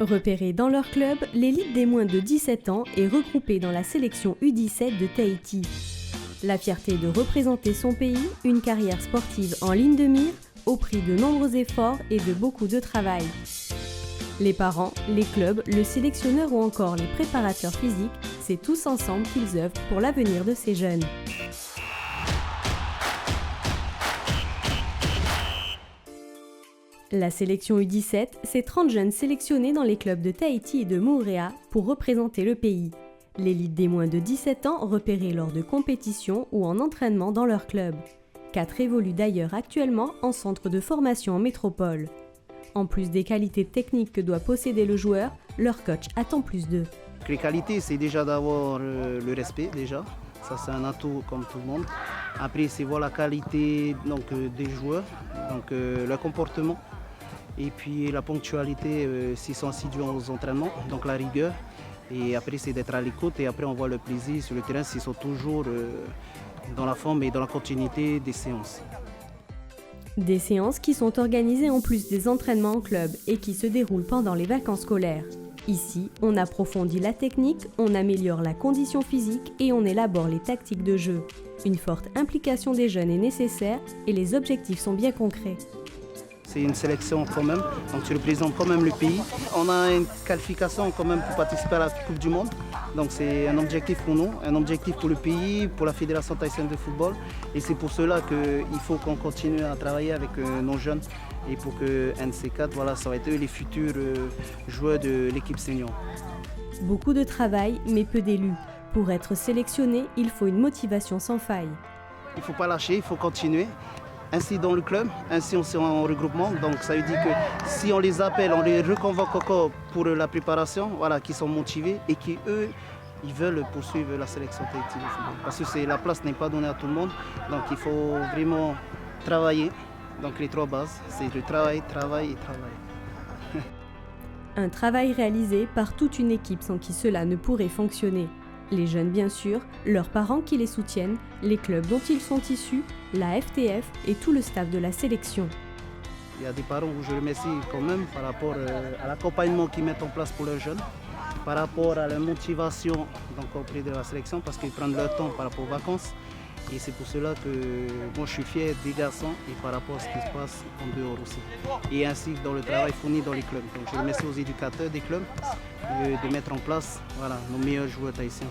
Repérés dans leur club, l'élite des moins de 17 ans est regroupée dans la sélection U17 de Tahiti. La fierté de représenter son pays, une carrière sportive en ligne de mire, au prix de nombreux efforts et de beaucoup de travail. Les parents, les clubs, le sélectionneur ou encore les préparateurs physiques, c'est tous ensemble qu'ils œuvrent pour l'avenir de ces jeunes. La sélection U17, c'est 30 jeunes sélectionnés dans les clubs de Tahiti et de Moorea pour représenter le pays. L'élite des moins de 17 ans repérée lors de compétitions ou en entraînement dans leur club. 4 évoluent d'ailleurs actuellement en centre de formation en métropole. En plus des qualités techniques que doit posséder le joueur, leur coach attend plus d'eux. Les qualités, c'est déjà d'avoir le respect déjà. Ça, c'est un atout comme tout le monde. Après, c'est voir la qualité des joueurs, leur comportement. Et puis la ponctualité, s'ils sont assidus aux entraînements, donc la rigueur. Et après, c'est d'être à l'écoute et après, on voit le plaisir sur le terrain s'ils sont toujours dans la forme et dans la continuité des séances. Des séances qui sont organisées en plus des entraînements en club et qui se déroulent pendant les vacances scolaires. Ici, on approfondit la technique, on améliore la condition physique et on élabore les tactiques de jeu. Une forte implication des jeunes est nécessaire et les objectifs sont bien concrets. C'est une sélection quand même, donc tu représentes quand même le pays. On a une qualification quand même pour participer à la Coupe du Monde. Donc c'est un objectif pour nous, un objectif pour le pays, pour la Fédération tahitienne de football. Et c'est pour cela qu'il faut qu'on continue à travailler avec nos jeunes et pour que NC4, voilà, ça va être eux les futurs joueurs de l'équipe senior. Beaucoup de travail, mais peu d'élus. Pour être sélectionné, il faut une motivation sans faille. Il ne faut pas lâcher, il faut continuer. Ainsi dans le club, ainsi on est en regroupement, donc ça veut dire que si on les appelle, on les reconvoque encore pour la préparation, voilà, qui sont motivés et qui eux, ils veulent poursuivre la sélection tahitienne de football. Parce que la place n'est pas donnée à tout le monde, donc il faut vraiment travailler. Donc les 3 bases, c'est le travail, travail et travail. Un travail réalisé par toute une équipe sans qui cela ne pourrait fonctionner. Les jeunes bien sûr, leurs parents qui les soutiennent, les clubs dont ils sont issus, la FTF et tout le staff de la sélection. Il y a des parents où je remercie quand même par rapport à l'accompagnement qu'ils mettent en place pour leurs jeunes, par rapport à la motivation auprès de la sélection parce qu'ils prennent leur temps par rapport aux vacances. Et c'est pour cela que moi je suis fier des garçons et par rapport à ce qui se passe en dehors aussi. Et ainsi dans le travail fourni dans les clubs. Donc je remercie aux éducateurs des clubs de mettre en place nos meilleurs joueurs tahitiens.